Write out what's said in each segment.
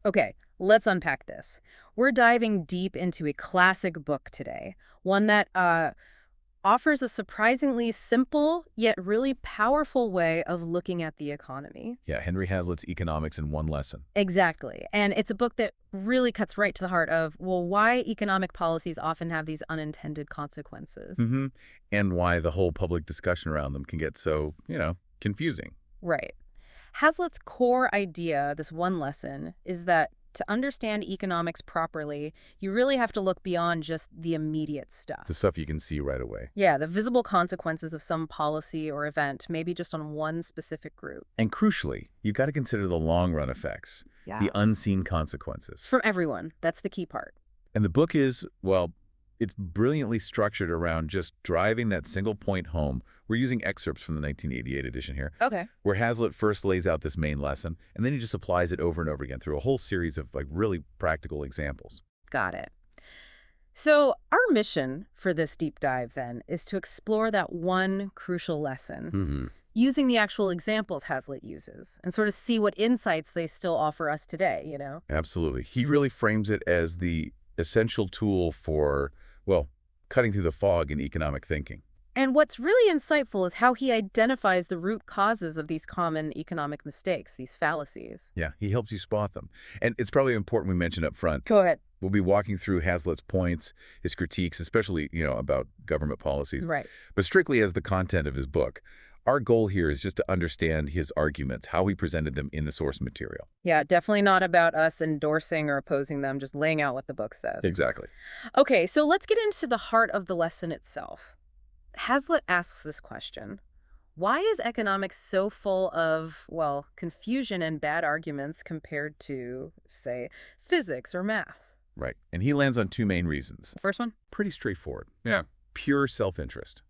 Okay, let's unpack this. We're diving deep into a classic book today, one that offers a surprisingly simple yet really powerful way of looking at the economy. Yeah, Henry Hazlitt's Economics in One Lesson. Exactly. And it's a book that really cuts right to the heart of, well, why economic policies often have these unintended consequences. Mm-hmm. And why the whole public discussion around them can get so, confusing. Right. Hazlitt's core idea, this one lesson, is that to understand economics properly, you really have to look beyond just the immediate stuff. The stuff you can see right away. Yeah, the visible consequences of some policy or event, maybe just on one specific group. And crucially, you got to consider the long-run effects, the unseen consequences. For everyone, that's the key part. And the book is, well, it's brilliantly structured around just driving that single point home. We're using excerpts from the 1988 edition here. Okay. Where Hazlitt first lays out this main lesson, and then he just applies it over and over again through a whole series of really practical examples. Got it. So our mission for this deep dive, then, is to explore that one crucial lesson, using the actual examples Hazlitt uses, and sort of see what insights they still offer us today, Absolutely. He really frames it as the essential tool for, well, cutting through the fog in economic thinking. And what's really insightful is how he identifies the root causes of these common economic mistakes, these fallacies. Yeah, he helps you spot them. And it's probably important we mention up front. Go ahead. We'll be walking through Hazlitt's points, his critiques, especially, about government policies. Right. But strictly as the content of his book. Our goal here is just to understand his arguments, how he presented them in the source material. Yeah, definitely not about us endorsing or opposing them, just laying out what the book says. Exactly. Okay, so let's get into the heart of the lesson itself. Hazlitt asks this question: why is economics so full of, well, confusion and bad arguments compared to, say, physics or math? Right. And he lands on two main reasons. First one? Pretty straightforward. Yeah. Pure self-interest.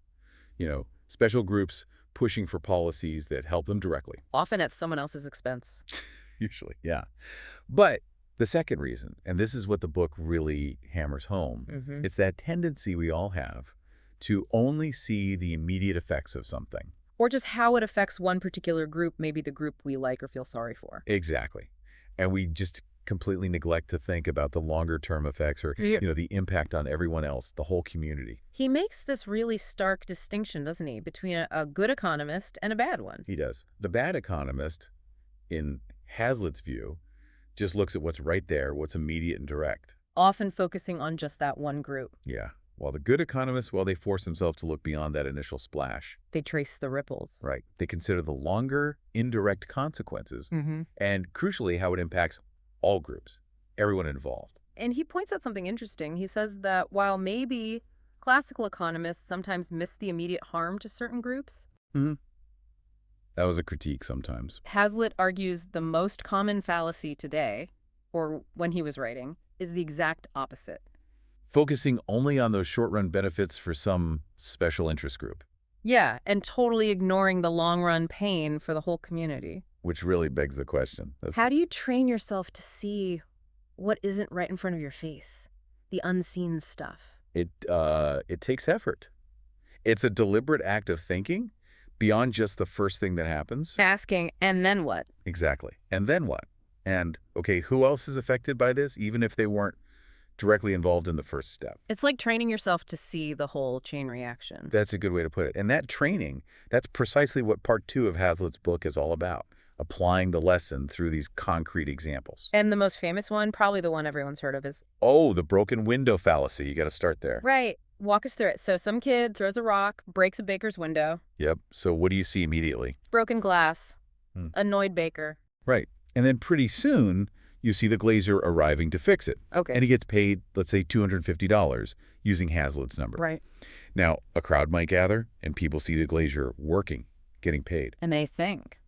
Special groups pushing for policies that help them directly. Often at someone else's expense. Usually, yeah. But the second reason, and this is what the book really hammers home, it's that tendency we all have to only see the immediate effects of something. Or just how it affects one particular group, maybe the group we like or feel sorry for. Exactly. And we just completely neglect to think about the longer-term effects or, the impact on everyone else, the whole community. He makes this really stark distinction, doesn't he, between a good economist and a bad one. He does. The bad economist, in Hazlitt's view, just looks at what's right there, what's immediate and direct. Often focusing on just that one group. Yeah. While the good economists, they force themselves to look beyond that initial splash. They trace the ripples. Right. They consider the longer, indirect consequences and, crucially, how it impacts all groups, everyone involved. And he points out something interesting. He says that while maybe classical economists sometimes miss the immediate harm to certain groups, that was a critique sometimes. Hazlitt argues the most common fallacy today, or when he was writing, is the exact opposite. Focusing only on those short-run benefits for some special interest group. Yeah, and totally ignoring the long-run pain for the whole community. Which really begs the question. How do you train yourself to see what isn't right in front of your face? The unseen stuff. It takes effort. It's a deliberate act of thinking beyond just the first thing that happens. Asking, and then what? Exactly. And then what? And, okay, who else is affected by this, even if they weren't directly involved in the first step? It's like training yourself to see the whole chain reaction. That's a good way to put it. And that training, that's precisely what part 2 of Hazlitt's book is all about. Applying the lesson through these concrete examples. And the most famous one, probably the one everyone's heard of, is... Oh, the broken window fallacy. You got to start there. Right. Walk us through it. So some kid throws a rock, breaks a baker's window. Yep. So what do you see immediately? Broken glass. Annoyed baker. Right. And then pretty soon, you see the glazier arriving to fix it. Okay. And he gets paid, let's say, $250 using Hazlitt's number. Right. Now, a crowd might gather, and people see the glazier working, getting paid. And they think,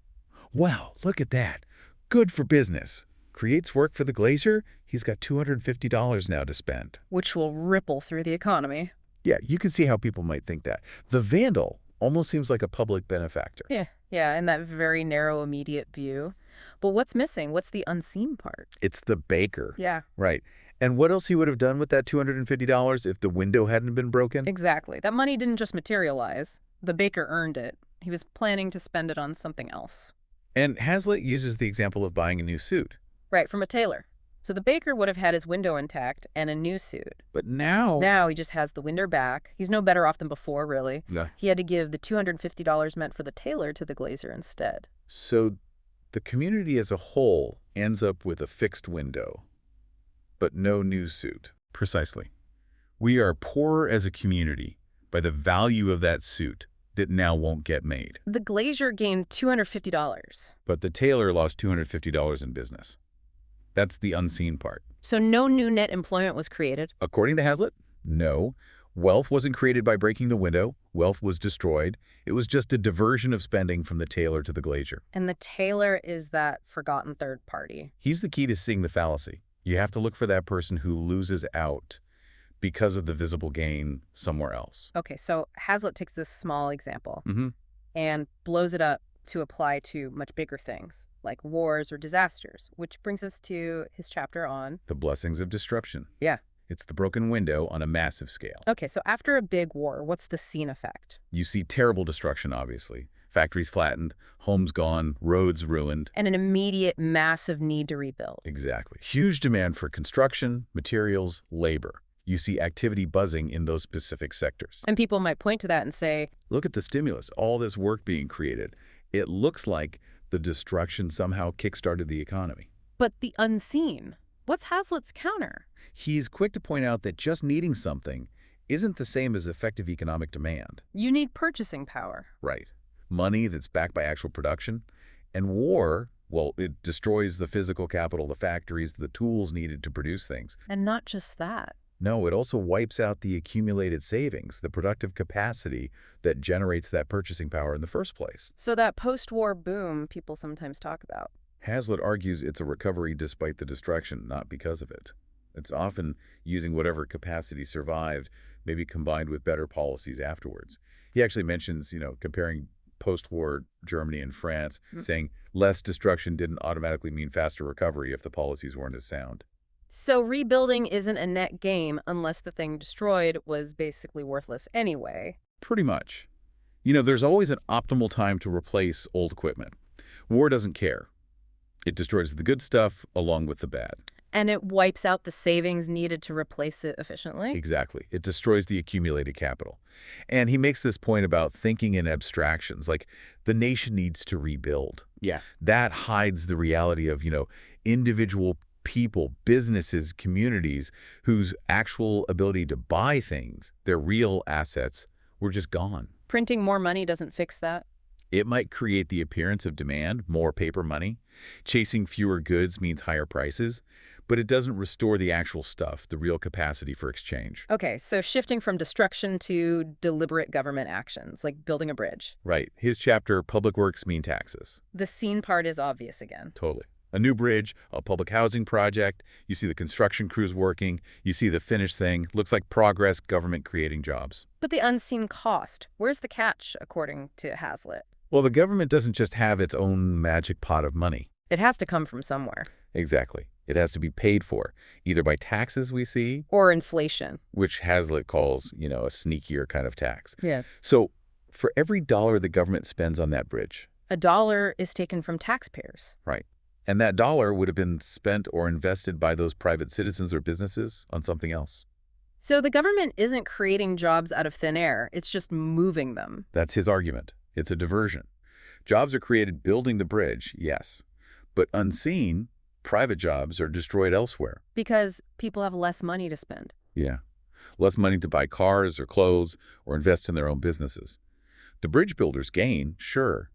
wow, look at that. Good for business. Creates work for the glazier. He's got $250 now to spend. Which will ripple through the economy. Yeah, you can see how people might think that. The vandal almost seems like a public benefactor. Yeah, in that very narrow, immediate view. But what's missing? What's the unseen part? It's the baker. Yeah. Right. And what else he would have done with that $250 if the window hadn't been broken? Exactly. That money didn't just materialize. The baker earned it. He was planning to spend it on something else. And Hazlitt uses the example of buying a new suit. Right, from a tailor. So the baker would have had his window intact and a new suit. But now... Now he just has the window back. He's no better off than before, really. Yeah. He had to give the $250 meant for the tailor to the glazier instead. So the community as a whole ends up with a fixed window, but no new suit. Precisely. We are poorer as a community by the value of that suit that now won't get made. The glazier gained $250. But the tailor lost $250 in business. That's the unseen part. So no new net employment was created? According to Hazlitt, no. Wealth wasn't created by breaking the window. Wealth was destroyed. It was just a diversion of spending from the tailor to the glazier. And the tailor is that forgotten third party. He's the key to seeing the fallacy. You have to look for that person who loses out because of the visible gain somewhere else. Okay, so Hazlitt takes this small example Mm-hmm. and blows it up to apply to much bigger things, like wars or disasters, which brings us to his chapter on... The blessings of disruption. Yeah. It's the broken window on a massive scale. Okay, so after a big war, what's the scene effect? You see terrible destruction, obviously. Factories flattened, homes gone, roads ruined. And an immediate, massive need to rebuild. Exactly. Huge demand for construction, materials, labor. You see activity buzzing in those specific sectors. And people might point to that and say, look at the stimulus, all this work being created. It looks like the destruction somehow kickstarted the economy. but the unseen. What's Hazlitt's counter? He's quick to point out that just needing something isn't the same as effective economic demand. You need purchasing power. Right. Money that's backed by actual production. And war, well, it destroys the physical capital, the factories, the tools needed to produce things. And not just that. No, it also wipes out the accumulated savings, the productive capacity that generates that purchasing power in the first place. So that post-war boom people sometimes talk about. Hazlitt argues it's a recovery despite the destruction, not because of it. It's often using whatever capacity survived, maybe combined with better policies afterwards. He actually mentions, comparing post-war Germany and France, saying less destruction didn't automatically mean faster recovery if the policies weren't as sound. So rebuilding isn't a net gain unless the thing destroyed was basically worthless anyway. Pretty much. There's always an optimal time to replace old equipment. War doesn't care. It destroys the good stuff along with the bad. And it wipes out the savings needed to replace it efficiently? Exactly. It destroys the accumulated capital. And he makes this point about thinking in abstractions, like the nation needs to rebuild. Yeah. That hides the reality of, individual people, businesses, communities whose actual ability to buy things, their real assets, were just gone. Printing more money doesn't fix that? It might create the appearance of demand, more paper money. Chasing fewer goods means higher prices, but it doesn't restore the actual stuff, the real capacity for exchange. Okay, so shifting from destruction to deliberate government actions, like building a bridge. Right. His chapter, Public Works Mean Taxes. The scene part is obvious again. Totally. A new bridge, a public housing project, you see the construction crews working, you see the finished thing, looks like progress, government creating jobs. But the unseen cost, where's the catch, according to Hazlitt? Well, the government doesn't just have its own magic pot of money. It has to come from somewhere. Exactly. It has to be paid for, either by taxes we see, or inflation, which Hazlitt calls, a sneakier kind of tax. Yeah. So for every dollar the government spends on that bridge, a dollar is taken from taxpayers. Right. And that dollar would have been spent or invested by those private citizens or businesses on something else. So the government isn't creating jobs out of thin air. It's just moving them. That's his argument. It's a diversion. Jobs are created building the bridge, yes. But unseen, private jobs are destroyed elsewhere. Because people have less money to spend. Yeah. Less money to buy cars or clothes or invest in their own businesses. The bridge builders gain, sure.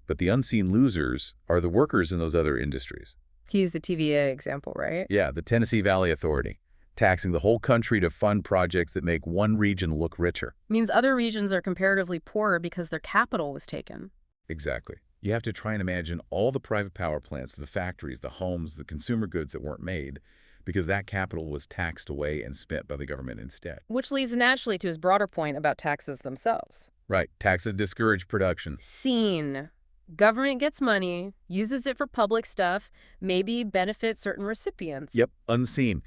But the unseen losers are the workers in those other industries. He used the TVA example, right? Yeah, the Tennessee Valley Authority, taxing the whole country to fund projects that make one region look richer. Means other regions are comparatively poorer because their capital was taken. Exactly. You have to try and imagine all the private power plants, the factories, the homes, the consumer goods that weren't made, because that capital was taxed away and spent by the government instead. Which leads naturally to his broader point about taxes themselves. Right. Taxes discourage production. Seen. Government gets money, uses it for public stuff, maybe benefits certain recipients. Yep, unseen.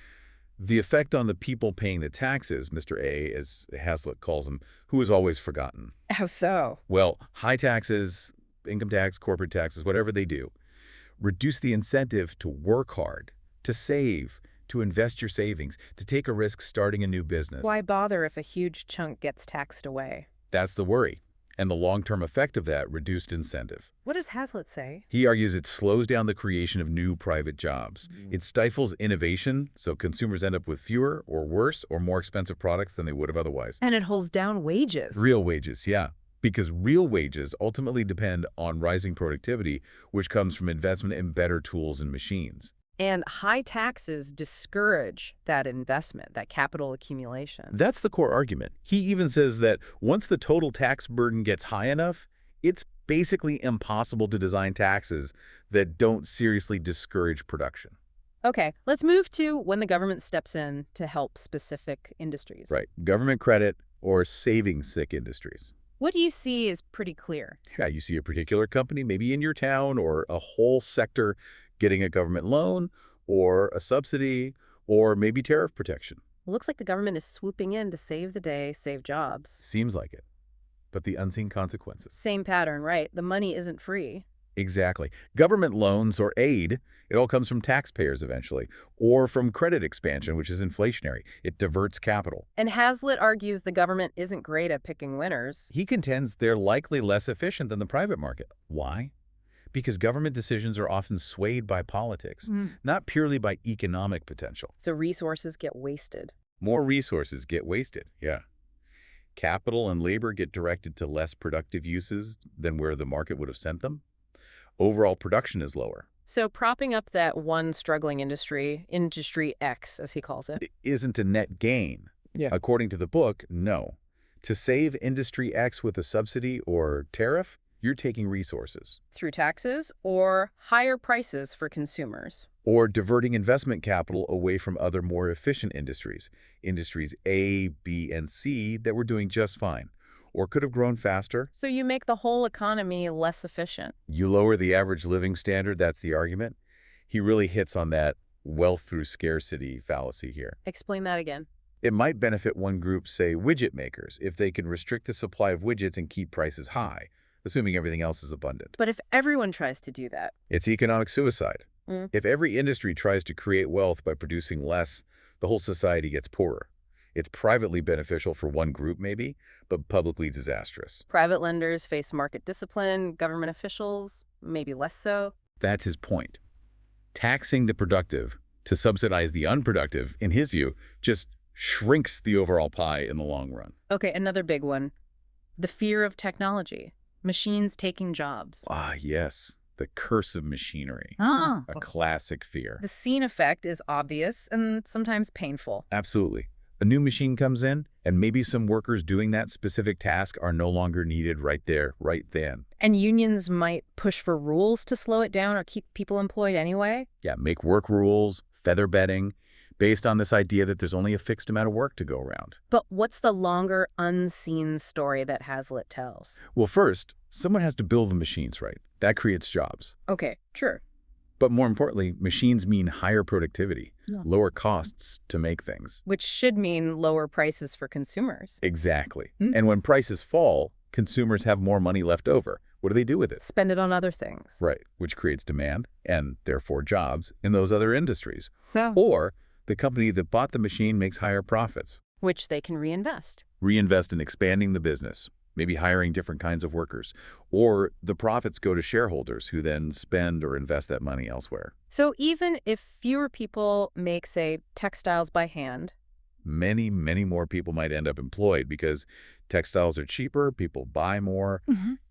The effect on the people paying the taxes, Mr. A, as Hazlitt calls him, who is always forgotten. How so? Well, high taxes, income tax, corporate taxes, whatever they do, reduce the incentive to work hard, to save, to invest your savings, to take a risk starting a new business. Why bother if a huge chunk gets taxed away? That's the worry. And the long-term effect of that, reduced incentive. What does Hazlitt say? He argues it slows down the creation of new private jobs. It stifles innovation, so consumers end up with fewer or worse or more expensive products than they would have otherwise. And it holds down wages. Real wages, yeah. Because real wages ultimately depend on rising productivity, which comes from investment in better tools and machines. And high taxes discourage that investment, that capital accumulation. That's the core argument. He even says that once the total tax burden gets high enough, it's basically impossible to design taxes that don't seriously discourage production. Okay, let's move to when the government steps in to help specific industries. Right. Government credit or saving sick industries. What you see is pretty clear. Yeah, you see a particular company, maybe in your town, or a whole sector getting a government loan or a subsidy or maybe tariff protection. It looks like the government is swooping in to save the day, save jobs. Seems like it. But the unseen consequences. Same pattern, right? The money isn't free. Exactly. Government loans or aid, it all comes from taxpayers eventually, or from credit expansion, which is inflationary. It diverts capital. And Hazlitt argues the government isn't great at picking winners. He contends they're likely less efficient than the private market. Why? Because government decisions are often swayed by politics, not purely by economic potential. So resources get wasted. More resources get wasted, yeah. Capital and labor get directed to less productive uses than where the market would have sent them. Overall production is lower. So propping up that one struggling industry, Industry X, as he calls it. It isn't a net gain. Yeah. According to the book, no. To save Industry X with a subsidy or tariff, you're taking resources. Through taxes or higher prices for consumers. Or diverting investment capital away from other more efficient industries. Industries A, B, and C that were doing just fine, or could have grown faster. So you make the whole economy less efficient. You lower the average living standard, that's the argument. He really hits on that wealth through scarcity fallacy here. Explain that again. It might benefit one group, say widget makers, if they can restrict the supply of widgets and keep prices high, assuming everything else is abundant. But if everyone tries to do that, It's economic suicide. If every industry tries to create wealth by producing less, the whole society gets poorer. It's privately beneficial for one group maybe, but publicly disastrous. private lenders face market discipline, government officials, maybe less so. That's his point. Taxing the productive to subsidize the unproductive, in his view, just shrinks the overall pie in the long run. Okay, another big one. The fear of technology. Machines taking jobs. Ah, yes. The curse of machinery. Ah. A classic fear. The scene effect is obvious and sometimes painful. Absolutely. A new machine comes in, and maybe some workers doing that specific task are no longer needed right there, right then. And unions might push for rules to slow it down or keep people employed anyway. Yeah, make work rules, feather bedding, based on this idea that there's only a fixed amount of work to go around. But what's the longer, unseen story that Hazlitt tells? Well, first, someone has to build the machines right. That creates jobs. Okay, sure. But more importantly, machines mean higher productivity, lower costs to make things. Which should mean lower prices for consumers. Exactly. And when prices fall, consumers have more money left over. What do they do with it? Spend it on other things. Right, which creates demand and therefore jobs in those other industries. Yeah. Or the company that bought the machine makes higher profits. Which they can reinvest. Reinvest in expanding the business, maybe hiring different kinds of workers. Or the profits go to shareholders who then spend or invest that money elsewhere. So even if fewer people make, say, textiles by hand, Many, many more people might end up employed because textiles are cheaper, people buy more,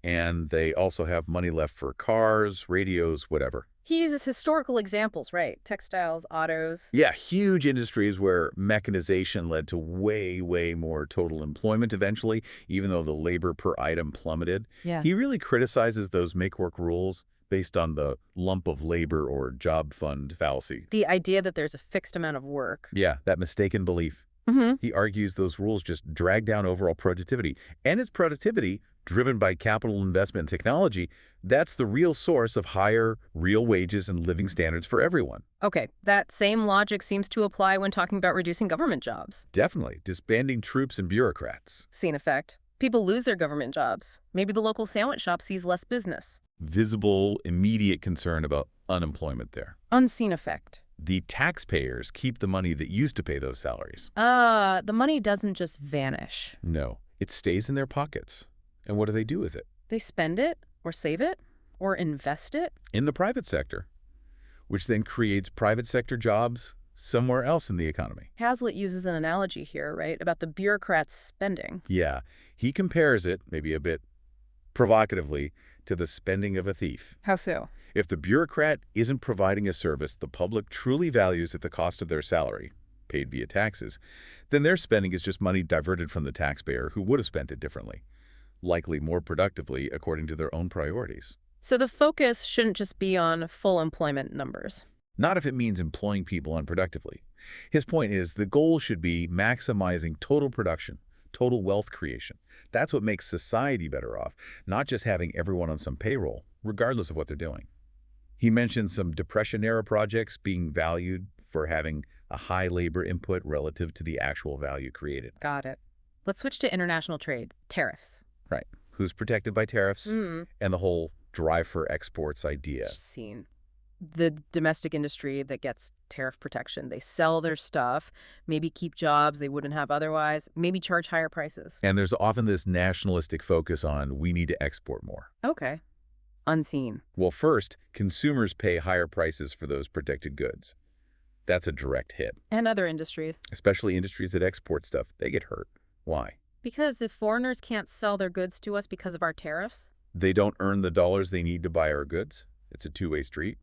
and they also have money left for cars, radios, whatever. he uses historical examples, right? Textiles, autos. Yeah, huge industries where mechanization led to way, way more total employment eventually, even though the labor per item plummeted. Yeah. He really criticizes those make-work rules based on the lump of labor or job fund fallacy. The idea that there's a fixed amount of work. Yeah, that mistaken belief. He argues those rules just drag down overall productivity. And it's productivity driven by capital investment and technology. That's the real source of higher real wages and living standards for everyone. Okay, that same logic seems to apply when talking about reducing government jobs. Definitely. Disbanding troops and bureaucrats. Scene effect. People lose their government jobs. Maybe the local sandwich shop sees less business. Visible, immediate concern about unemployment there. Unseen effect. The taxpayers keep the money that used to pay those salaries. The money doesn't just vanish. No, it stays in their pockets. And what do they do with it? They spend it, or save it, or invest it. In the private sector, which then creates private sector jobs somewhere else in the economy. Hazlitt uses an analogy here, right, about the bureaucrats spending. Yeah, he compares it, maybe a bit provocatively, to the spending of a thief. How so? If the bureaucrat isn't providing a service the public truly values at the cost of their salary, paid via taxes, then their spending is just money diverted from the taxpayer who would have spent it differently, likely more productively according to their own priorities. So the focus shouldn't just be on full employment numbers. Not if it means employing people unproductively. His point is the goal should be maximizing total production, total wealth creation. That's what makes society better off, not just having everyone on some payroll, regardless of what they're doing. He mentioned some Depression-era projects being valued for having a high labor input relative to the actual value created. Got it. Let's switch to international trade, tariffs. Right. Who's protected by tariffs and the whole drive for exports idea. Seen. The domestic industry that gets tariff protection. They sell their stuff, maybe keep jobs they wouldn't have otherwise, maybe charge higher prices. And there's often this nationalistic focus on we need to export more. Okay. Unseen. Well, first, consumers pay higher prices for those protected goods. That's a direct hit. And other industries. Especially industries that export stuff, they get hurt. Why? Because if foreigners can't sell their goods to us because of our tariffs? They don't earn the dollars they need to buy our goods. It's a two-way street.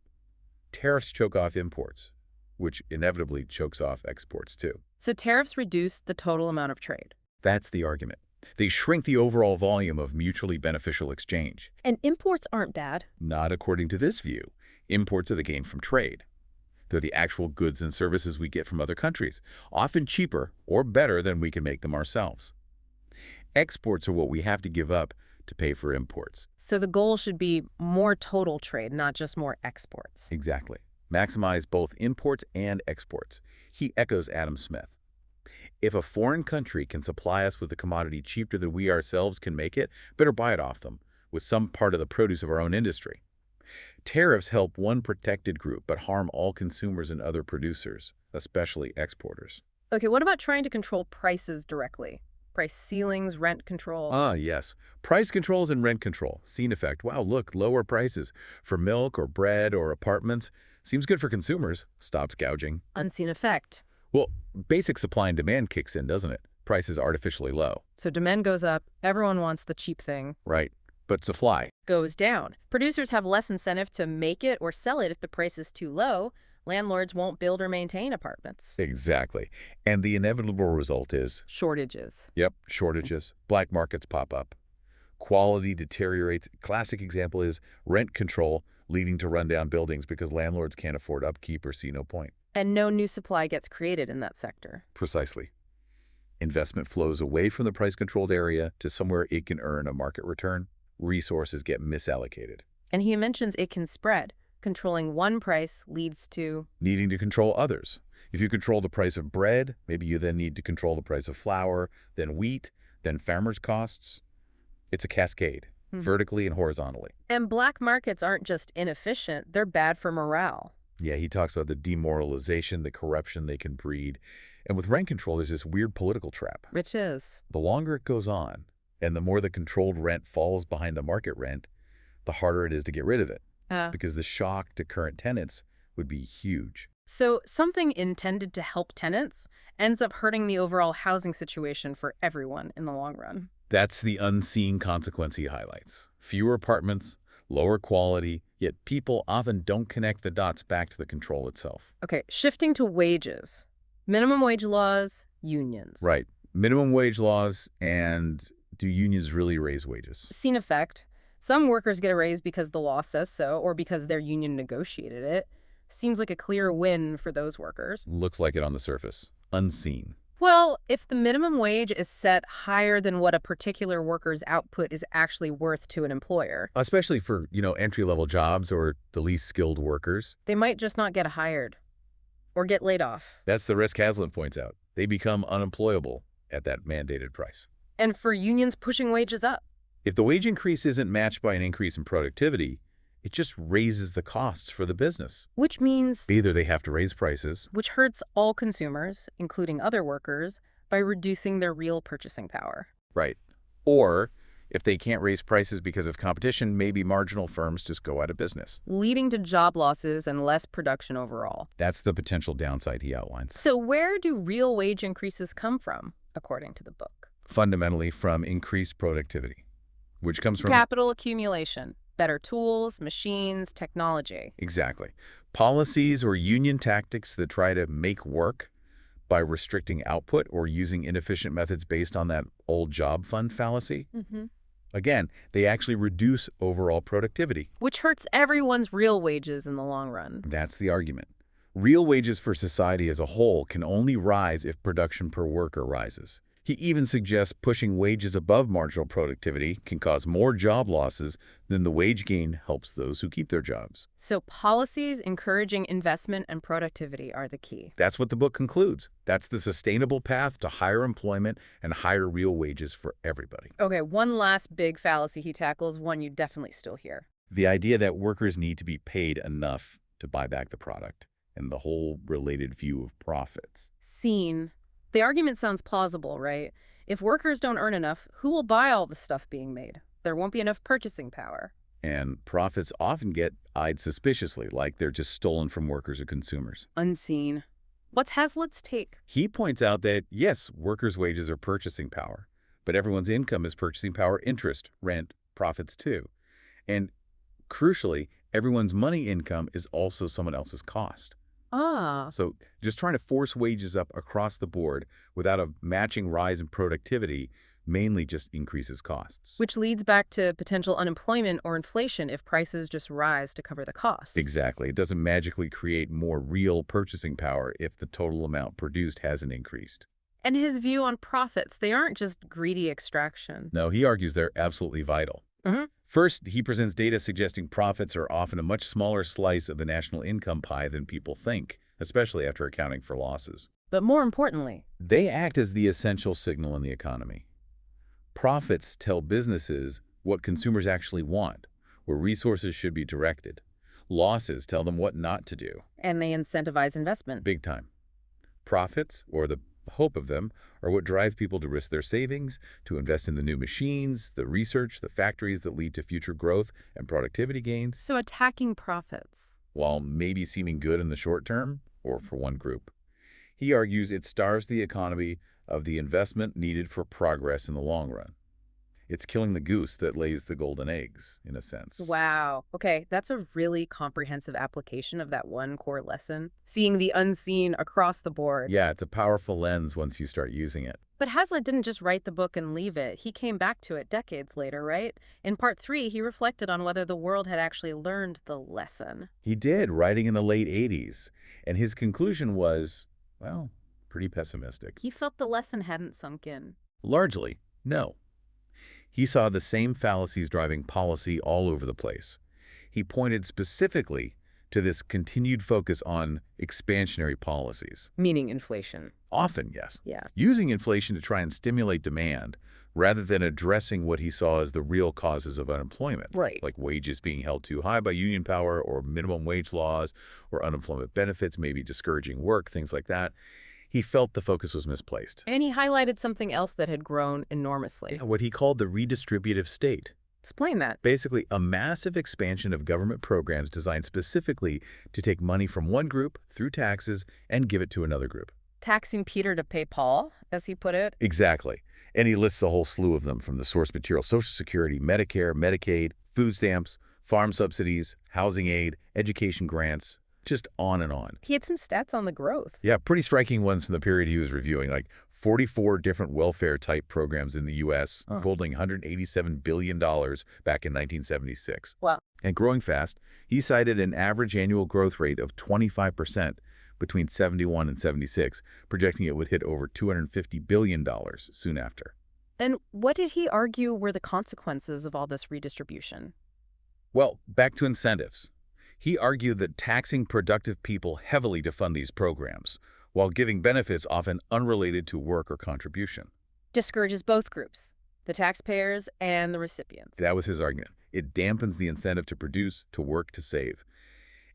Tariffs choke off imports, which inevitably chokes off exports too. So tariffs reduce the total amount of trade. That's the argument. They shrink the overall volume of mutually beneficial exchange. And imports aren't bad. Not according to this view. Imports are the gain from trade. They're the actual goods and services we get from other countries, often cheaper or better than we can make them ourselves. Exports are what we have to give up to pay for imports. So the goal should be more total trade, not just more exports. Exactly. Maximize both imports and exports. He echoes Adam Smith. If a foreign country can supply us with a commodity cheaper than we ourselves can make it, better buy it off them with some part of the produce of our own industry. Tariffs help one protected group but harm all consumers and other producers, especially exporters. Okay, what about trying to control prices directly? Price ceilings, rent control? Ah, yes. Price controls and rent control. Scene effect. Wow, look, lower prices for milk or bread or apartments. Seems good for consumers. Stops gouging. Unseen effect. Well, basic supply and demand kicks in, doesn't it? Prices artificially low. So demand goes up, everyone wants the cheap thing. Right. But supply goes down. Producers have less incentive to make it or sell it if the price is too low. Landlords won't build or maintain apartments. Exactly. And the inevitable result is shortages. Yep, shortages. Black markets pop up. Quality deteriorates. Classic example is rent control leading to rundown buildings because landlords can't afford upkeep or see no point. And no new supply gets created in that sector. Precisely. Investment flows away from the price-controlled area to somewhere it can earn a market return. Resources get misallocated. And he mentions it can spread. Controlling one price leads to needing to control others. If you control the price of bread, maybe you then need to control the price of flour, then wheat, then farmers' costs. It's a cascade, vertically and horizontally. And black markets aren't just inefficient, they're bad for morale. Yeah, he talks about the demoralization, the corruption they can breed. And with rent control, there's this weird political trap. Which is? The longer it goes on, and the more the controlled rent falls behind the market rent, the harder it is to get rid of it. Because the shock to current tenants would be huge. So something intended to help tenants ends up hurting the overall housing situation for everyone in the long run. That's the unseen consequence he highlights. Fewer apartments, lower quality, yet people often don't connect the dots back to the control itself. Okay, shifting to wages. Minimum wage laws, unions. Right. Minimum wage laws, and do unions really raise wages? Scene effect. Some workers get a raise because the law says so, or because their union negotiated it. Seems like a clear win for those workers. Looks like it on the surface. Unseen. Well, if the minimum wage is set higher than what a particular worker's output is actually worth to an employer. Especially for, entry-level jobs or the least skilled workers. They might just not get hired or get laid off. That's the risk Hazlitt points out. They become unemployable at that mandated price. And for unions pushing wages up. If the wage increase isn't matched by an increase in productivity, It just raises the costs for the business. Which means, Either they have to raise prices. which hurts all consumers, including other workers, by reducing their real purchasing power. Right. Or if they can't raise prices because of competition, maybe marginal firms just go out of business. Leading to job losses and less production overall. That's the potential downside he outlines. So where do real wage increases come from, according to the book? Fundamentally from increased productivity, which comes from... Capital accumulation, better tools, machines, technology. Exactly. Policies or union tactics that try to make work by restricting output or using inefficient methods based on that old job fund fallacy. Again, they actually reduce overall productivity. Which hurts everyone's real wages in the long run. That's the argument. Real wages for society as a whole can only rise if production per worker rises. He even suggests pushing wages above marginal productivity can cause more job losses than the wage gain helps those who keep their jobs. So policies encouraging investment and productivity are the key. That's what the book concludes. That's the sustainable path to higher employment and higher real wages for everybody. Okay, one last big fallacy he tackles, one you definitely still hear. The idea that workers need to be paid enough to buy back the product and the whole related view of profits. Seen. The argument sounds plausible, right? If workers don't earn enough, who will buy all the stuff being made? There won't be enough purchasing power. And profits often get eyed suspiciously, like they're just stolen from workers or consumers. Unseen. What's Hazlitt's take? He points out that, yes, workers' wages are purchasing power, but everyone's income is purchasing power, interest, rent, profits too. And crucially, everyone's money income is also someone else's cost. Ah. So just trying to force wages up across the board without a matching rise in productivity mainly just increases costs. Which leads back to potential unemployment or inflation if prices just rise to cover the costs. Exactly. It doesn't magically create more real purchasing power if the total amount produced hasn't increased. And his view on profits, they aren't just greedy extraction. No, he argues they're absolutely vital. First, he presents data suggesting profits are often a much smaller slice of the national income pie than people think, especially after accounting for losses. But more importantly, they act as the essential signal in the economy. Profits tell businesses what consumers actually want, where resources should be directed. Losses tell them what not to do. and they incentivize investment. Big time. Profits, or the hope of them, are what drive people to risk their savings, to invest in the new machines, the research, the factories that lead to future growth and productivity gains, So attacking profits. while maybe seeming good in the short term, or for one group. He argues it starves the economy of the investment needed for progress in the long run. It's killing the goose that lays the golden eggs, in a sense. Wow. Okay, that's a really comprehensive application of that one core lesson. Seeing the unseen across the board. Yeah, it's a powerful lens once you start using it. But Hazlitt didn't just write the book and leave it. He came back to it decades later, right? In part 3, he reflected on whether the world had actually learned the lesson. He did, writing in the late 80s. And his conclusion was, well, pretty pessimistic. He felt the lesson hadn't sunk in. Largely, no. He saw the same fallacies driving policy all over the place. He pointed specifically to this continued focus on expansionary policies. Meaning inflation. Often, yes. Yeah. Using inflation to try and stimulate demand rather than addressing what he saw as the real causes of unemployment. Right. Like wages being held too high by union power, or minimum wage laws, or unemployment benefits, maybe discouraging work, things like that. He felt the focus was misplaced. And he highlighted something else that had grown enormously. What he called the redistributive state. Explain that. Basically, a massive expansion of government programs designed specifically to take money from one group through taxes and give it to another group. Taxing Peter to pay Paul, as he put it. Exactly. And he lists a whole slew of them, from the source material, Social Security, Medicare, Medicaid, food stamps, farm subsidies, housing aid, education grants, just on and on. He had some stats on the growth. Yeah, pretty striking ones from the period he was reviewing, like 44 different welfare-type programs in the U.S., totaling $187 billion back in 1976. Wow. And growing fast, he cited an average annual growth rate of 25% between 71 and 76, projecting it would hit over $250 billion soon after. And what did he argue were the consequences of all this redistribution? Well, back to incentives. He argued that taxing productive people heavily to fund these programs, while giving benefits often unrelated to work or contribution. Discourages both groups, the taxpayers and the recipients. That was his argument. It dampens the incentive to produce, to work, to save.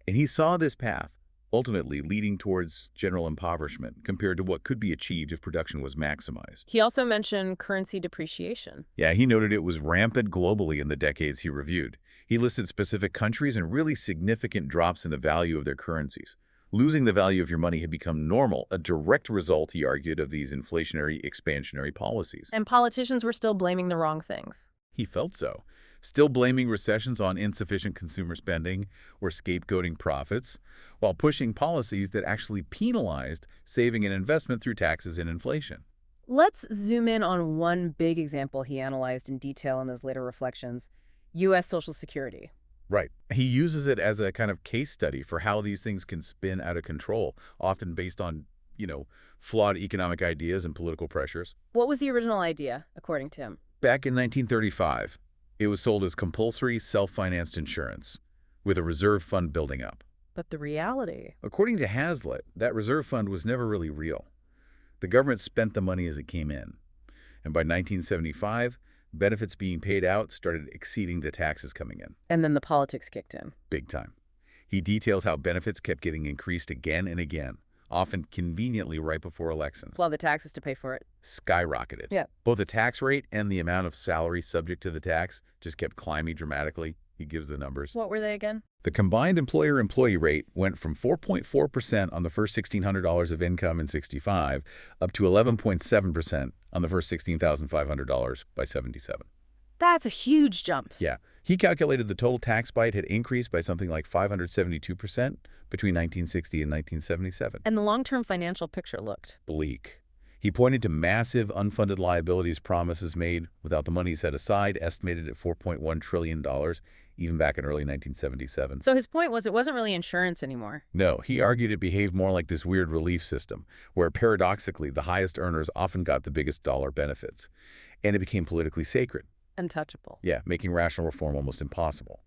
And he saw this path, ultimately leading towards general impoverishment compared to what could be achieved if production was maximized. He also mentioned currency depreciation. Yeah, he noted it was rampant globally in the decades he reviewed. He listed specific countries and really significant drops in the value of their currencies. Losing the value of your money had become normal, a direct result, he argued, of these inflationary, expansionary policies. And politicians were still blaming the wrong things. He felt so. Still blaming recessions on insufficient consumer spending or scapegoating profits, while pushing policies that actually penalized saving and investment through taxes and inflation. Let's zoom in on one big example he analyzed in detail in those later reflections, U.S. Social Security. Right. He uses it as a kind of case study for how these things can spin out of control, often based on, flawed economic ideas and political pressures. What was the original idea, according to him? Back in 1935, it was sold as compulsory self-financed insurance, with a reserve fund building up. But the reality... According to Hazlitt, that reserve fund was never really real. The government spent the money as it came in. And by 1975, benefits being paid out started exceeding the taxes coming in. And then the politics kicked in. Big time. He details how benefits kept getting increased again and again, often conveniently right before elections. Well, the taxes to pay for it. Skyrocketed. Yeah. Both the tax rate and the amount of salary subject to the tax just kept climbing dramatically. He gives the numbers. What were they again? The combined employer-employee rate went from 4.4% on the first $1,600 of income in 65 up to 11.7% on the first $16,500 by 77. That's a huge jump. Yeah. He calculated the total tax bite had increased by something like 572% between 1960 and 1977. And the long-term financial picture looked Bleak. He pointed to massive unfunded liabilities promises made without the money set aside, estimated at $4.1 trillion, even back in early 1977. So his point was it wasn't really insurance anymore. No, he argued it behaved more like this weird relief system, where paradoxically the highest earners often got the biggest dollar benefits. And it became politically sacred. Untouchable. Yeah, making rational reform almost impossible.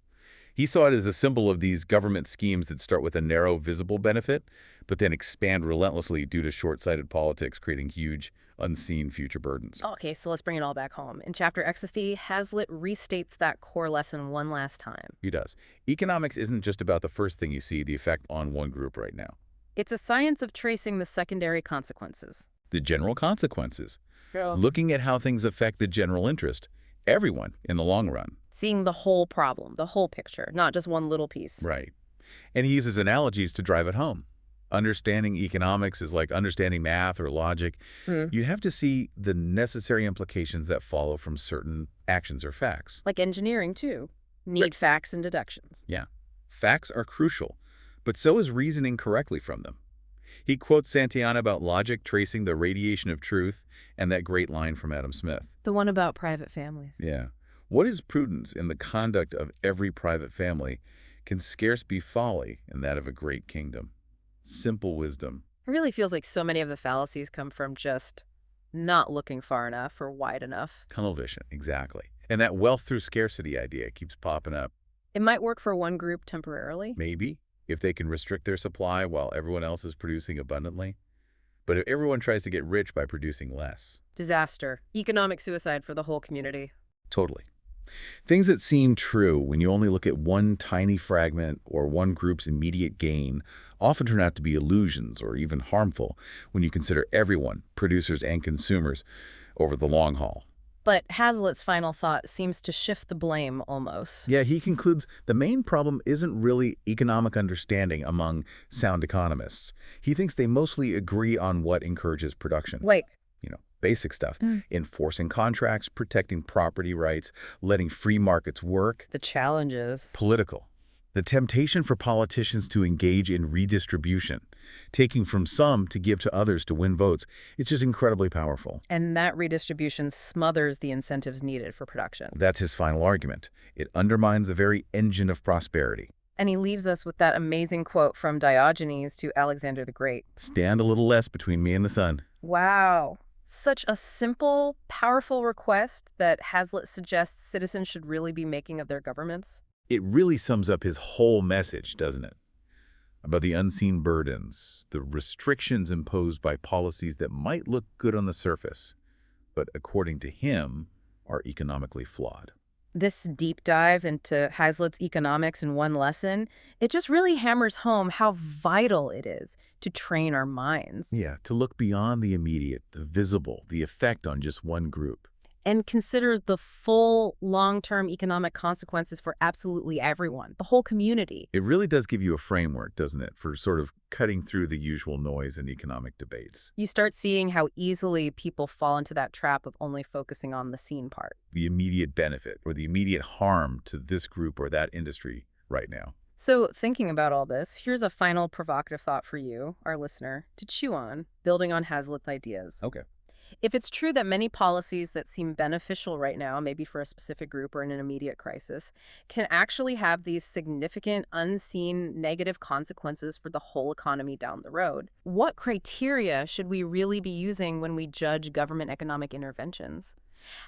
He saw it as a symbol of these government schemes that start with a narrow, visible benefit, but then expand relentlessly due to short-sighted politics, creating huge, unseen future burdens. Okay, so let's bring it all back home. In Chapter XFE, Hazlitt restates that core lesson one last time. He does. Economics isn't just about the first thing you see, the effect on one group right now. It's a science of tracing the secondary consequences. The general consequences. Yeah. Looking at how things affect the general interest. Everyone in the long run. Seeing the whole problem, the whole picture, not just one little piece. Right. And he uses analogies to drive it home. Understanding economics is like understanding math or logic. You have to see the necessary implications that follow from certain actions or facts. Like engineering, too. Need facts and deductions. Yeah. Facts are crucial, but so is reasoning correctly from them. He quotes Santayana about logic tracing the radiation of truth and that great line from Adam Smith. The one about private families. Yeah. What is prudence in the conduct of every private family can scarce be folly in that of a great kingdom. Simple wisdom. It really feels like so many of the fallacies come from just not looking far enough or wide enough. Tunnel vision, exactly. And that wealth through scarcity idea keeps popping up. It might work for one group temporarily. Maybe, if they can restrict their supply while everyone else is producing abundantly. But if everyone tries to get rich by producing less. Disaster. Economic suicide for the whole community. Totally. Things that seem true when you only look at one tiny fragment or one group's immediate gain often turn out to be illusions or even harmful when you consider everyone, producers and consumers, over the long haul. But Hazlitt's final thought seems to shift the blame almost. Yeah, he concludes the main problem isn't really economic understanding among sound economists. He thinks they mostly agree on what encourages production. Wait. Basic stuff. Enforcing contracts, protecting property rights, letting free markets work. The challenges. Political. The temptation for politicians to engage in redistribution, taking from some to give to others to win votes. It's just incredibly powerful. And that redistribution smothers the incentives needed for production. That's his final argument. It undermines the very engine of prosperity. And he leaves us with that amazing quote from Diogenes to Alexander the Great. Stand a little less between me and the sun. Wow. Such a simple, powerful request that Hazlitt suggests citizens should really be making of their governments. It really sums up his whole message, doesn't it? About the unseen burdens, the restrictions imposed by policies that might look good on the surface, but according to him, are economically flawed. This deep dive into Hazlitt's economics in one lesson, it just really hammers home how vital it is to train our minds Yeah, to look beyond the immediate, the visible, the effect on just one group. and consider the full long-term economic consequences for absolutely everyone, the whole community. It really does give you a framework, doesn't it, for sort of cutting through the usual noise in economic debates. You start seeing how easily people fall into that trap of only focusing on the seen part. The immediate benefit or the immediate harm to this group or that industry right now. So, thinking about all this, here's a final provocative thought for you, our listener, to chew on, building on Hazlitt's ideas. Okay. If it's true that many policies that seem beneficial right now, maybe for a specific group or in an immediate crisis, can actually have these significant, unseen negative consequences for the whole economy down the road, what criteria should we really be using when we judge government economic interventions?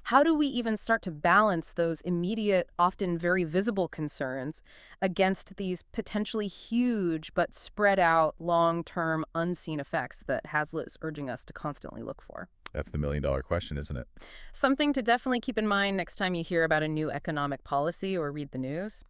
How do we even start to balance those immediate, often very visible concerns against these potentially huge but spread out, long-term, unseen effects that Hazlitt is urging us to constantly look for? That's the million-dollar question, isn't it? Something to definitely keep in mind next time you hear about a new economic policy or read the news.